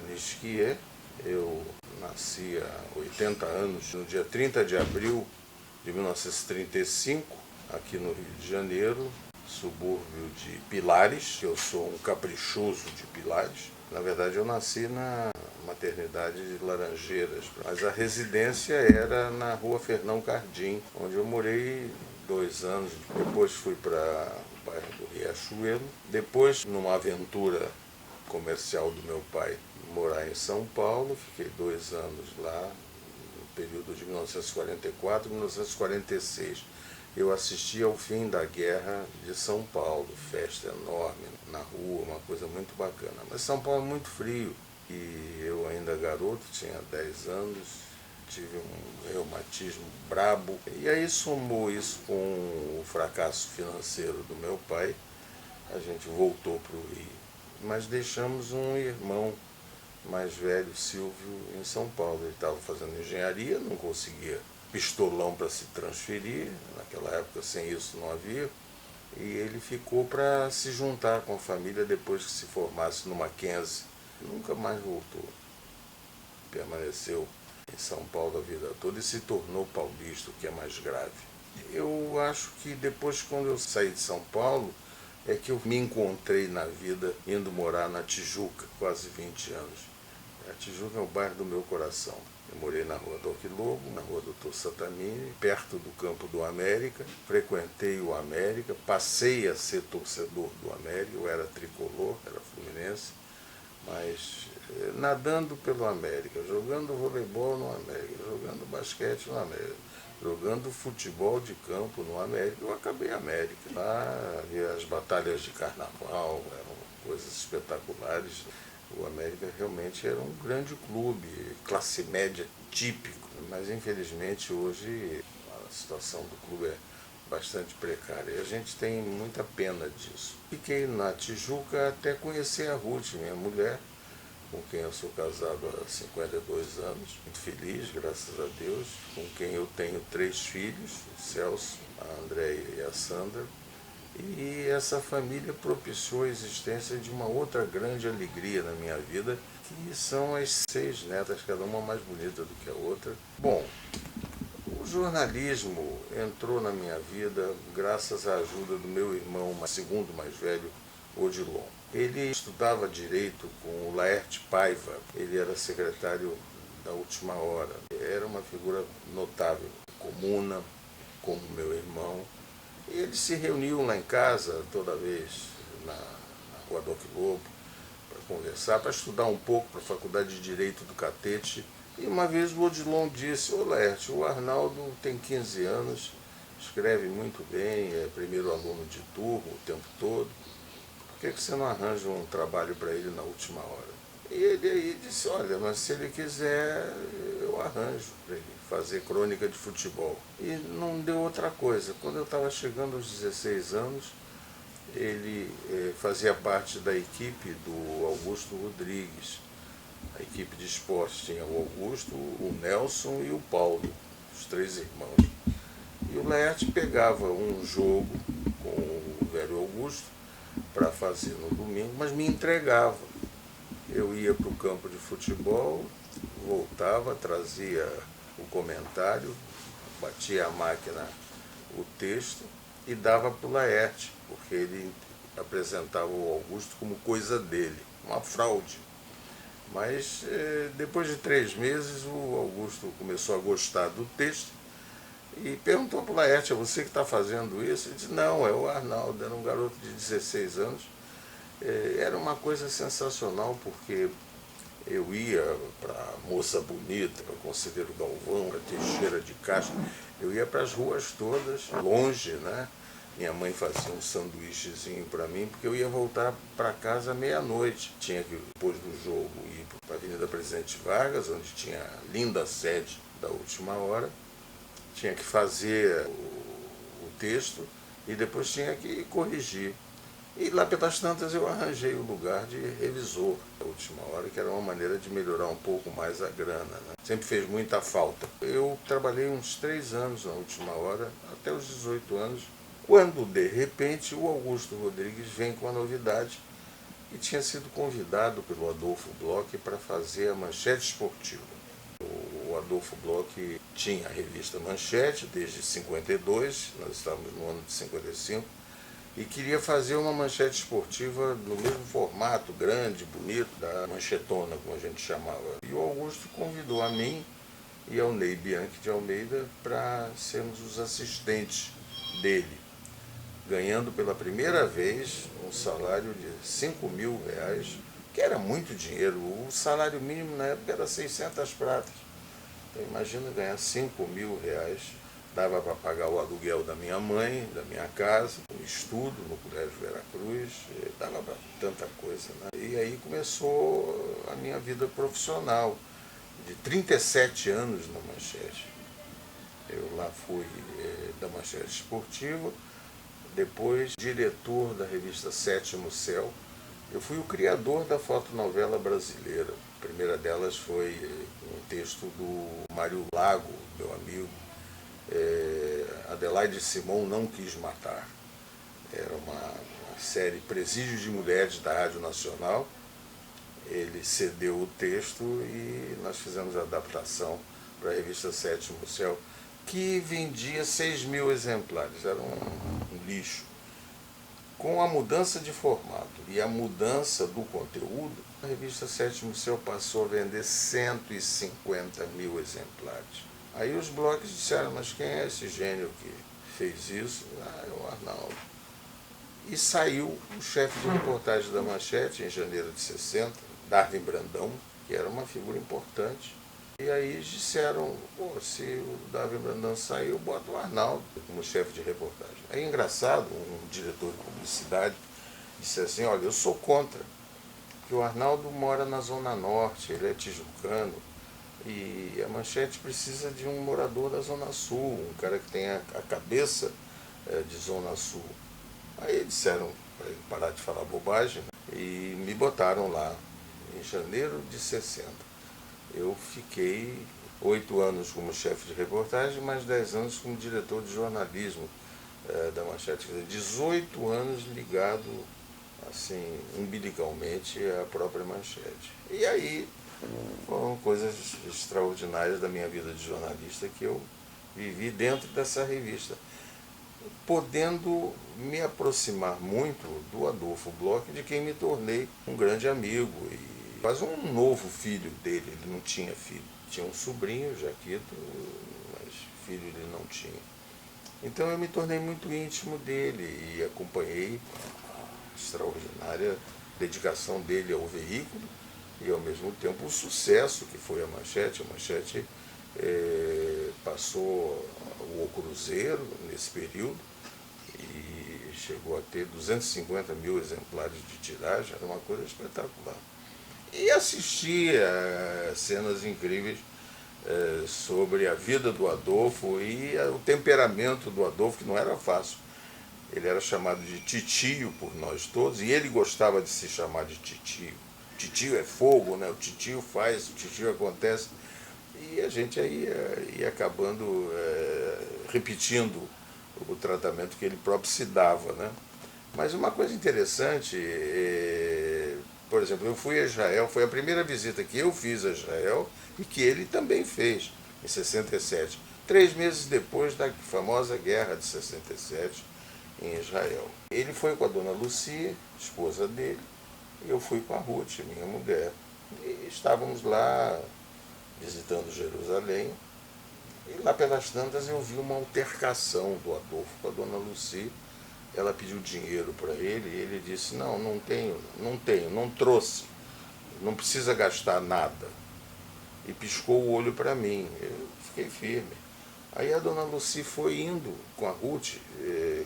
Nisquier. Eu nasci há 80 anos, no dia 30 de abril de 1935, aqui no Rio de Janeiro, subúrbio de Pilares. Eu sou um caprichoso de Pilares. Na verdade, eu nasci na maternidade de Laranjeiras, mas a residência era na rua Fernão Cardim, onde eu morei 2 anos. Depois fui para o bairro do Riachuelo. Depois, numa aventura comercial do meu pai, morar em São Paulo. Fiquei 2 anos lá, no período de 1944 e 1946. Eu assisti ao fim da Guerra de São Paulo, festa enorme na rua, uma coisa muito bacana. Mas São Paulo é muito frio e eu ainda garoto, tinha 10 anos, tive um reumatismo brabo. E aí somou isso com o fracasso financeiro do meu pai, a gente voltou para o Rio. Mas deixamos um irmão mais velho, Silvio, em São Paulo. Ele estava fazendo engenharia, não conseguia pistolão para se transferir, naquela época sem isso não havia, e ele ficou para se juntar com a família depois que se formasse no Mackenzie. Nunca mais voltou. Permaneceu em São Paulo a vida toda e se tornou paulista, o que é mais grave. Eu acho que depois, quando eu saí de São Paulo, é que eu me encontrei na vida indo morar na Tijuca, quase 20 anos. A Tijuca é o bairro do meu coração. Eu morei na rua do Lobo, na rua Doutor Satamini, perto do campo do América. Frequentei o América, passei a ser torcedor do América. Eu era tricolor, era fluminense, mas nadando pelo América, jogando voleibol no América, jogando basquete no América, jogando futebol de campo no América. Eu acabei América. Lá havia as batalhas de carnaval, eram coisas espetaculares. O América realmente era um grande clube, classe média típico, mas infelizmente hoje a situação do clube é bastante precária e a gente tem muita pena disso. Fiquei na Tijuca até conhecer a Ruth, minha mulher, com quem eu sou casado há 52 anos, muito feliz, graças a Deus, com quem eu tenho 3 filhos, o Celso, a Andréia e a Sandra. E essa família propiciou a existência de uma outra grande alegria na minha vida, que são as 6 netas, cada uma mais bonita do que a outra. Bom, o jornalismo entrou na minha vida graças à ajuda do meu irmão, segundo mais velho, Odilon. Ele estudava direito com o Laerte Paiva, ele era secretário da Última Hora. Era uma figura notável, comuna, como meu irmão. E eles se reuniam lá em casa toda vez, na rua do Lobo, para conversar, para estudar um pouco para a Faculdade de Direito do Catete. E uma vez o Odilon disse: "Ô Laerte, o Arnaldo tem 15 anos, escreve muito bem, é primeiro aluno de turma o tempo todo. Por que você não arranja um trabalho para ele na Última Hora?" E ele aí disse: "Olha, mas se ele quiser, eu arranjo para ele fazer crônica de futebol." E não deu outra coisa. Quando eu estava chegando aos 16 anos, ele fazia parte da equipe do Augusto Rodrigues. A equipe de esportes tinha o Augusto, o Nelson e o Paulo, os 3 irmãos. E o Laerte pegava um jogo com o velho Augusto para fazer no domingo, mas me entregava. Eu ia para o campo de futebol, voltava, trazia o comentário, batia a máquina o texto e dava para o Laerte, porque ele apresentava o Augusto como coisa dele, uma fraude. Mas depois de 3 meses o Augusto começou a gostar do texto e perguntou para o Laerte: "É você que está fazendo isso?" Ele disse: "Não, é o Arnaldo." Era um garoto de 16 anos. Era uma coisa sensacional, porque eu ia para Moça Bonita, para Conselheiro Galvão, para Teixeira de Castro. Eu ia para as ruas todas, longe, né? Minha mãe fazia um sanduíchezinho para mim, porque eu ia voltar para casa à meia-noite. Tinha que, depois do jogo, ir para a Avenida Presidente Vargas, onde tinha a linda sede da Última Hora. Tinha que fazer o texto e depois tinha que corrigir. E lá pelas tantas eu arranjei o lugar de revisor da Última Hora, que era uma maneira de melhorar um pouco mais a grana, né? Sempre fez muita falta. Eu trabalhei uns 3 anos na Última Hora, até os 18 anos, quando de repente o Augusto Rodrigues vem com a novidade e tinha sido convidado pelo Adolfo Bloch para fazer a Manchete Esportiva. O Adolfo Bloch tinha a revista Manchete desde 52, nós estávamos no ano de 55, e queria fazer uma manchete esportiva no mesmo formato, grande, bonito, da manchetona, como a gente chamava. E o Augusto convidou a mim e ao Ney Bianchi de Almeida para sermos os assistentes dele, ganhando pela primeira vez um salário de R$ 5.000, que era muito dinheiro. O salário mínimo na época era 600 pratas. Então imagina ganhar R$ 5.000, dava para pagar o aluguel da minha mãe, da minha casa, o estudo no Colégio Veracruz, dava para tanta coisa, né? E aí começou a minha vida profissional, de 37 anos na Manchete. Eu lá fui da Manchete Esportiva, depois diretor da revista Sétimo Céu. Eu fui o criador da fotonovela brasileira. A primeira delas foi um texto do Mário Lago, meu amigo. Adelaide Simon Não Quis Matar. Era uma série Presídio de Mulheres da Rádio Nacional. Ele cedeu o texto e nós fizemos a adaptação para a revista Sétimo Céu, que vendia 6.000 exemplares, era um lixo. Com a mudança de formato e a mudança do conteúdo, a revista Sétimo Céu passou a vender 150.000 exemplares. Aí os blogs disseram, mas quem é esse gênio que fez isso? É o Arnaldo. E saiu o chefe de reportagem da Manchete, em janeiro de 60, Darwin Brandão, que era uma figura importante. E aí disseram, se o Darwin Brandão saiu, bota o Arnaldo como chefe de reportagem. Aí engraçado, um diretor de publicidade disse assim, olha, eu sou contra, porque o Arnaldo mora na Zona Norte, ele é tijucano, e a Manchete precisa de um morador da Zona Sul, um cara que tenha a cabeça de Zona Sul. Aí disseram para ele parar de falar bobagem, né? E me botaram lá em janeiro de 60. Eu fiquei 8 anos como chefe de reportagem, mais 10 anos como diretor de jornalismo da Manchete. 18 anos ligado, assim, umbilicalmente à própria Manchete. E aí foram coisas extraordinárias da minha vida de jornalista que eu vivi dentro dessa revista, podendo me aproximar muito do Adolfo Bloch, de quem me tornei um grande amigo e quase um novo filho dele. Ele não tinha filho, tinha um sobrinho, Jaquito, mas filho ele não tinha. Então eu me tornei muito íntimo dele e acompanhei a extraordinária dedicação dele ao veículo e ao mesmo tempo o sucesso que foi a Manchete. A Manchete passou o Cruzeiro nesse período e chegou a ter 250.000 exemplares de tiragem, era uma coisa espetacular. E assisti a cenas incríveis sobre a vida do Adolfo e o temperamento do Adolfo, que não era fácil. Ele era chamado de titio por nós todos e ele gostava de se chamar de titio. Titio é fogo, né? O titio faz, o titio acontece. E a gente aí ia acabando repetindo o tratamento que ele próprio se dava, né? Mas uma coisa interessante, por exemplo, eu fui a Israel, foi a primeira visita que eu fiz a Israel e que ele também fez, em 67, 3 meses depois da famosa Guerra de 67 em Israel. Ele foi com a dona Lucia, esposa dele, e eu fui com a Ruth, minha mulher. E estávamos lá visitando Jerusalém, e lá pelas tantas eu vi uma altercação do Adolfo com a dona Lucia. Ela pediu dinheiro para ele e ele disse, não tenho, não trouxe, não precisa gastar nada. E piscou o olho para mim, eu fiquei firme. Aí a dona Lucia foi indo com a Ruth,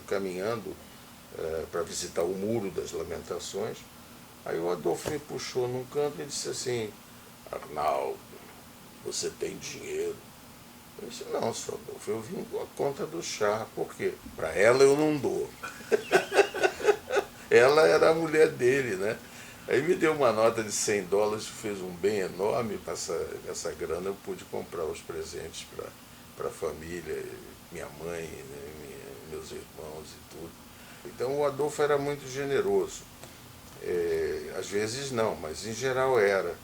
caminhando para visitar o Muro das Lamentações. Aí o Adolfo me puxou num canto e disse assim, Arnaldo, você tem dinheiro? Eu disse, não, senhor Adolfo, eu vim com a conta do chá. Por quê? Para ela eu não dou. Ela era a mulher dele, né? Aí me deu uma nota de $100, fez um bem enorme. Com essa grana eu pude comprar os presentes para a família, minha mãe, né, meus irmãos e tudo. Então o Adolfo era muito generoso. Às vezes não, mas em geral era.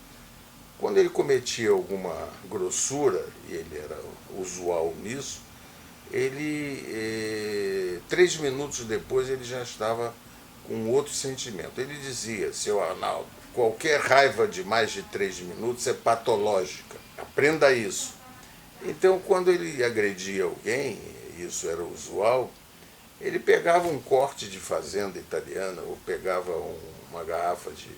Quando ele cometia alguma grossura, e ele era usual nisso, ele, 3 minutos depois, ele já estava com outro sentimento. Ele dizia: seu Arnaldo, qualquer raiva de mais de 3 minutos é patológica. Aprenda isso. Então, quando ele agredia alguém, isso era usual, ele pegava um corte de fazenda italiana, ou pegava uma garrafa de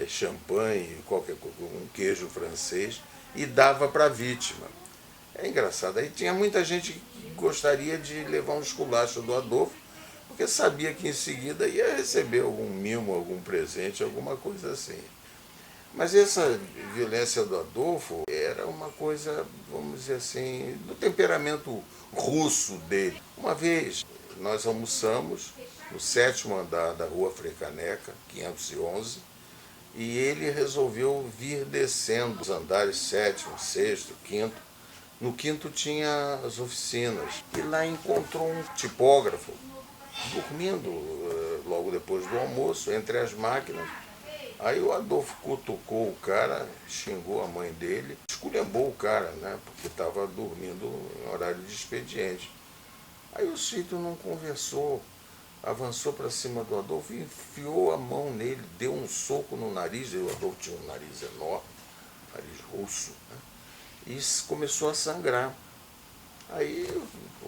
champanhe, um queijo francês, e dava para a vítima. É engraçado. Aí tinha muita gente que gostaria de levar um esculacho do Adolfo, porque sabia que em seguida ia receber algum mimo, algum presente, alguma coisa assim. Mas essa violência do Adolfo era uma coisa, vamos dizer assim, do temperamento russo dele. Uma vez nós almoçamos no 7º andar da Rua Frecaneca, 511, e ele resolveu vir descendo os andares 7º, 6º, 5º. No 5º tinha as oficinas. E lá encontrou um tipógrafo dormindo logo depois do almoço, entre as máquinas. Aí o Adolfo cutucou o cara, xingou a mãe dele, esculhambou o cara, né? Porque estava dormindo em horário de expediente. Aí o sujeito não conversou, avançou para cima do Adolfo e enfiou a mão nele, deu um soco no nariz. E o Adolfo tinha um nariz enorme, nariz russo, né? E começou a sangrar. Aí,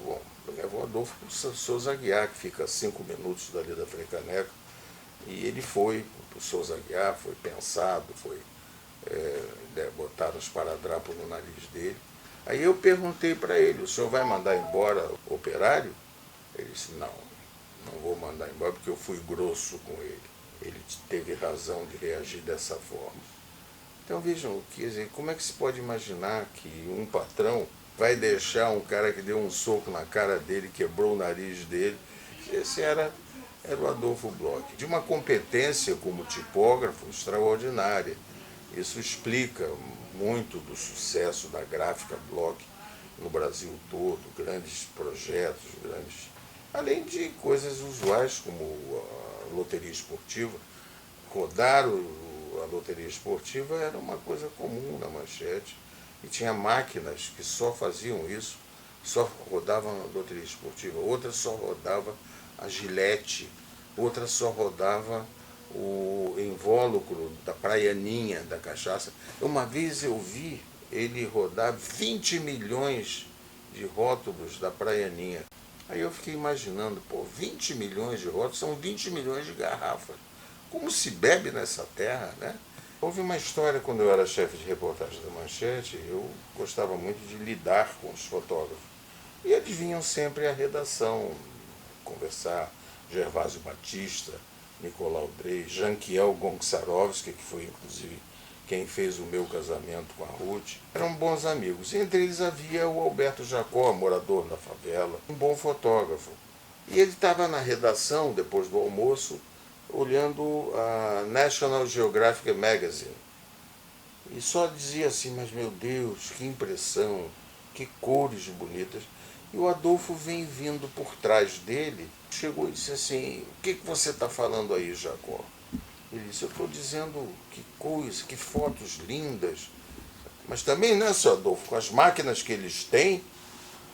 bom, levou o Adolfo para o Souza Aguiar, que fica a 5 minutos dali da Frecaneca, e ele foi para o Souza Aguiar, foi pensado, botaram os paradrapos no nariz dele. Aí eu perguntei para ele: o senhor vai mandar embora o operário? Ele disse: não, não vou mandar embora porque eu fui grosso com ele. Ele teve razão de reagir dessa forma. Então vejam, quer dizer, como é que se pode imaginar que um patrão vai deixar um cara que deu um soco na cara dele, quebrou o nariz dele? Esse era o Adolfo Bloch, de uma competência como tipógrafo extraordinária. Isso explica muito do sucesso da gráfica Bloch no Brasil todo, grandes projetos, além de coisas usuais como a loteria esportiva. Rodar a loteria esportiva era uma coisa comum na Manchete, e tinha máquinas que só faziam isso, só rodavam a loteria esportiva, outra só rodava a gilete, outra só rodava o invólucro da praianinha, da cachaça. Uma vez eu vi ele rodar 20 milhões de rótulos da praianinha. Aí eu fiquei imaginando, 20 milhões de rótulos são 20 milhões de garrafas. Como se bebe nessa terra, né? Houve uma história quando eu era chefe de reportagem da Manchete, eu gostava muito de lidar com os fotógrafos. E eles vinham sempre à redação conversar, Gervásio Batista, Nicolau Drey, Janquiel Gonçarovski, que foi inclusive quem fez o meu casamento com a Ruth. Eram bons amigos. Entre eles havia o Alberto Jacó, morador da favela, um bom fotógrafo. E ele estava na redação, depois do almoço, olhando a National Geographic Magazine. E só dizia assim: mas meu Deus, que impressão, que cores bonitas. E o Adolfo vem vindo por trás dele, chegou e disse assim: o que você está falando aí, Jacó? Ele disse: eu estou dizendo que coisa, que fotos lindas. Mas também, né, seu Adolfo, com as máquinas que eles têm.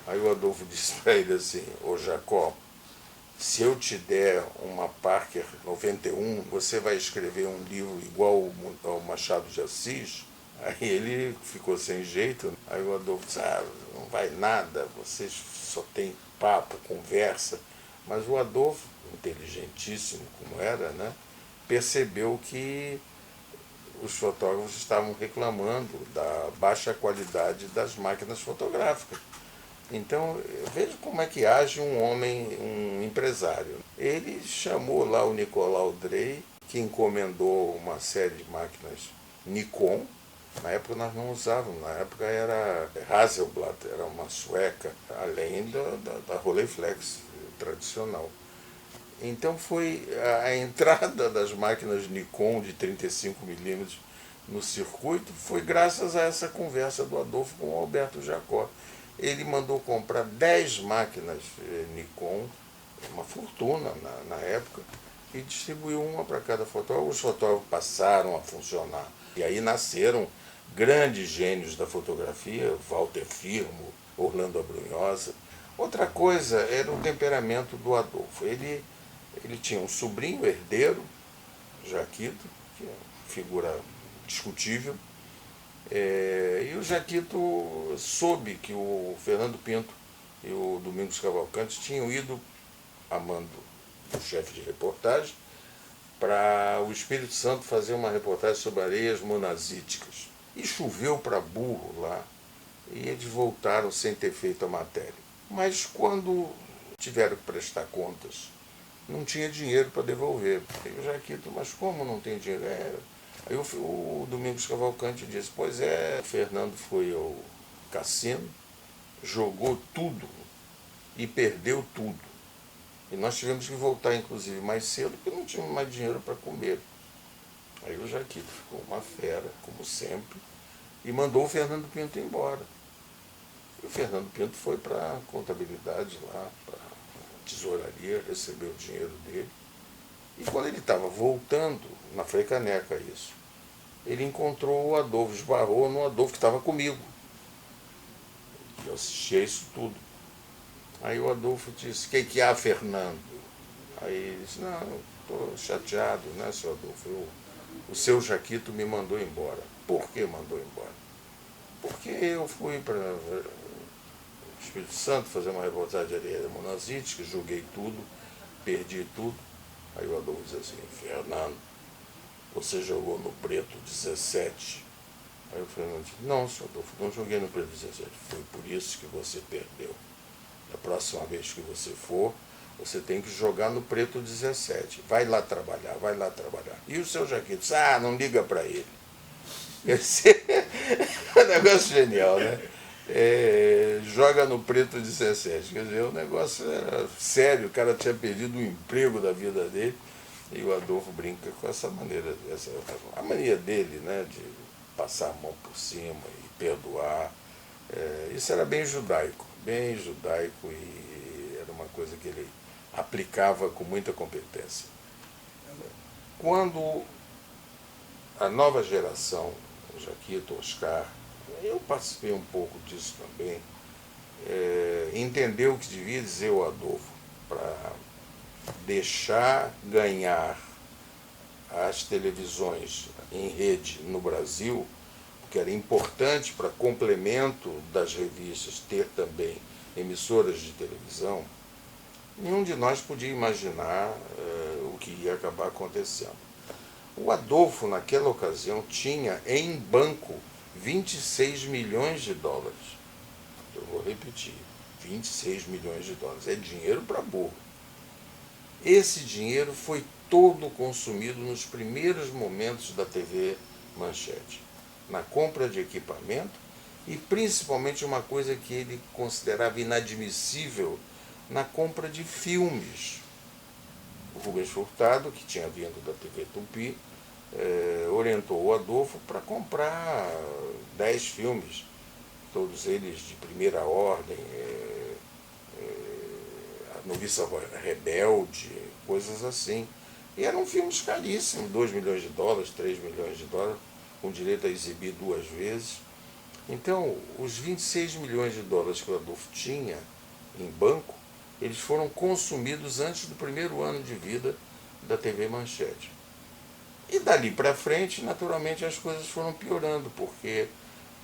Aí o Adolfo disse para ele assim: ô Jacó, se eu te der uma Parker 91, você vai escrever um livro igual ao Machado de Assis? Aí ele ficou sem jeito. Aí o Adolfo disse: não vai nada, vocês só tem papo, conversa. Mas o Adolfo, inteligentíssimo como era, né, percebeu que os fotógrafos estavam reclamando da baixa qualidade das máquinas fotográficas. Então, veja como é que age um homem, um empresário. Ele chamou lá o Nicolau Drey, que encomendou uma série de máquinas Nikon. Na época nós não usávamos, na época era Hasselblad, era uma sueca, além da Rolleiflex tradicional. Então foi a entrada das máquinas Nikon de 35mm no circuito, foi graças a essa conversa do Adolfo com o Alberto Jacó. Ele mandou comprar 10 máquinas Nikon, uma fortuna na época, e distribuiu uma para cada fotógrafo. Os fotógrafos passaram a funcionar. E aí nasceram grandes gênios da fotografia, Walter Firmo, Orlando Abrunhosa. Outra coisa era o temperamento do Adolfo. Ele tinha um sobrinho herdeiro, Jaquito, que é uma figura discutível, e o Jaquito soube que o Fernando Pinto e o Domingos Cavalcante tinham ido, a mando do chefe de reportagem, para o Espírito Santo fazer uma reportagem sobre areias monazíticas. E choveu para burro lá, e eles voltaram sem ter feito a matéria. Mas quando tiveram que prestar contas, não tinha dinheiro para devolver. E o Jaquito, mas como não tem dinheiro? Aí o Domingos Cavalcante disse, pois é, o Fernando foi ao cassino, jogou tudo e perdeu tudo. E nós tivemos que voltar, inclusive, mais cedo, porque não tínhamos mais dinheiro para comer. Aí o Jaquito ficou uma fera, como sempre, e mandou o Fernando Pinto embora. E o Fernando Pinto foi para a contabilidade lá, para a tesouraria, recebeu o dinheiro dele. E quando ele estava voltando, na Frei Caneca isso, ele encontrou o Adolfo, esbarrou no Adolfo que estava comigo. Eu assistia isso tudo. Aí o Adolfo disse, o que há, Fernando? Aí ele disse, não, estou chateado, né, seu Adolfo? O seu Jaquito me mandou embora. Por que mandou embora? Porque eu fui para o Espírito Santo fazer uma reportagem de areia monazítica, joguei tudo, perdi tudo. Aí o Adolfo disse assim, Fernando, você jogou no preto 17. Aí o Fernando disse, não, seu Adolfo, não joguei no preto 17. Foi por isso que você perdeu. Da próxima vez que você for, você tem que jogar no preto 17. Vai lá trabalhar, vai lá trabalhar. E o seu Jaquito disse, não liga para ele. Esse é um negócio genial, né? Joga no preto 17. Quer dizer, o negócio era sério, o cara tinha perdido o emprego da vida dele. E o Adolfo brinca com essa maneira, a mania dele, né, de passar a mão por cima e perdoar. Isso era bem judaico e era uma coisa que ele aplicava com muita competência. Quando a nova geração, o Jaquito, Oscar, eu participei um pouco disso também, entendeu o que devia dizer o Adolfo para deixar ganhar as televisões em rede no Brasil, que era importante para complemento das revistas ter também emissoras de televisão, nenhum de nós podia imaginar o que ia acabar acontecendo. O Adolfo, naquela ocasião, tinha em banco 26 milhões de dólares. Eu vou repetir, 26 milhões de dólares. É dinheiro para burro. Esse dinheiro foi todo consumido nos primeiros momentos da TV Manchete, na compra de equipamento e principalmente uma coisa que ele considerava inadmissível, na compra de filmes. O Rubens Furtado, que tinha vindo da TV Tupi, orientou o Adolfo para comprar 10 filmes, todos eles de primeira ordem, A Noviça Rebelde, coisas assim. E eram filmes caríssimos, 2 milhões de dólares, 3 milhões de dólares, com direito a exibir 2 vezes. Então, os 26 milhões de dólares que o Adolfo tinha em banco, eles foram consumidos antes do primeiro ano de vida da TV Manchete. E dali para frente, naturalmente, as coisas foram piorando, porque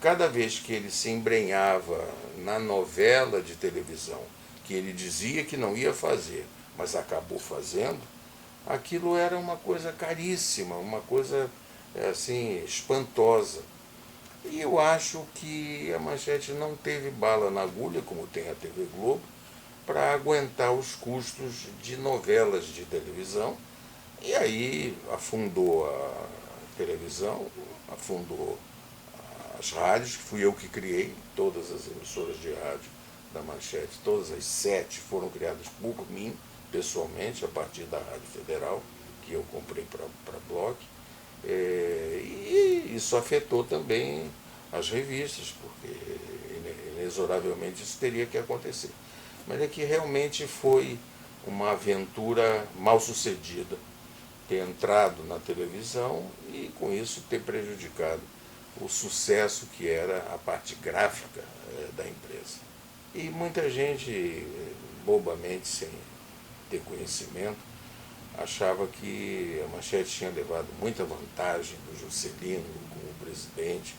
cada vez que ele se embrenhava na novela de televisão, que ele dizia que não ia fazer, mas acabou fazendo, aquilo era uma coisa caríssima, uma coisa assim espantosa. E eu acho que a Manchete não teve bala na agulha, como tem a TV Globo, para aguentar os custos de novelas de televisão. E aí afundou a televisão, afundou as rádios, que fui eu que criei, todas as emissoras de rádio da Manchete, todas as 7 foram criadas por mim, pessoalmente, a partir da Rádio Federal, que eu comprei para a Block. E isso afetou também as revistas, porque inexoravelmente isso teria que acontecer. Mas é que realmente foi uma aventura mal sucedida ter entrado na televisão e com isso ter prejudicado o sucesso que era a parte gráfica da empresa. E muita gente, bobamente, sem ter conhecimento, achava que a Manchete tinha levado muita vantagem do Juscelino como presidente.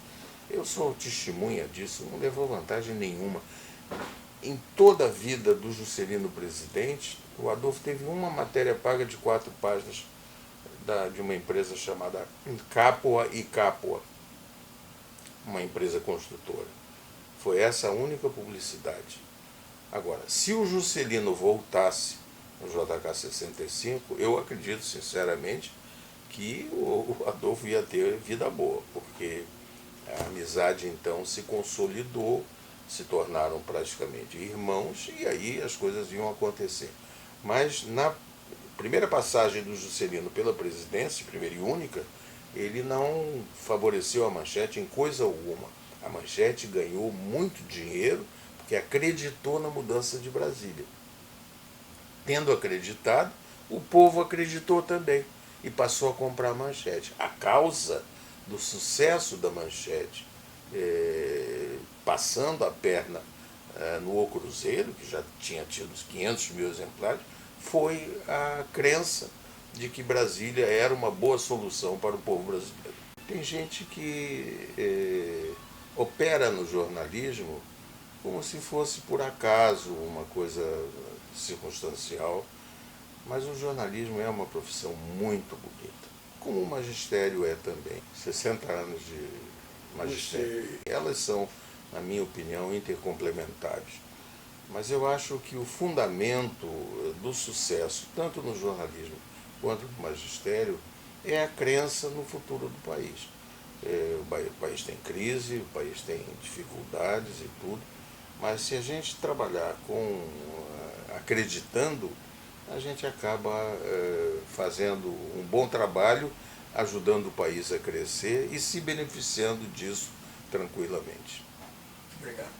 Eu sou testemunha disso, não levou vantagem nenhuma. Em toda a vida do Juscelino presidente, o Adolfo teve uma matéria paga de 4 páginas de uma empresa chamada Capua e Capua, uma empresa construtora. Foi essa a única publicidade. Agora, se o Juscelino voltasse no JK 65, eu acredito sinceramente que o Adolfo ia ter vida boa, porque a amizade então se consolidou, se tornaram praticamente irmãos e aí as coisas iam acontecer. Mas na primeira passagem do Juscelino pela presidência, primeira e única, ele não favoreceu a Manchete em coisa alguma. A Manchete ganhou muito dinheiro porque acreditou na mudança de Brasília. Tendo acreditado, o povo acreditou também e passou a comprar a Manchete. A causa do sucesso da Manchete, passando a perna no O Cruzeiro, que já tinha tido uns 500 mil exemplares, foi a crença de que Brasília era uma boa solução para o povo brasileiro. Tem gente que opera no jornalismo como se fosse por acaso uma coisa circunstancial, mas o jornalismo é uma profissão muito bonita, como o magistério é também. 60 anos de magistério. Elas são, na minha opinião, intercomplementares. Mas eu acho que o fundamento do sucesso, tanto no jornalismo quanto no magistério, é a crença no futuro do país. O país tem crise, o país tem dificuldades e tudo, mas se a gente trabalhar acreditando, a gente acaba fazendo um bom trabalho, ajudando o país a crescer e se beneficiando disso tranquilamente. Obrigado.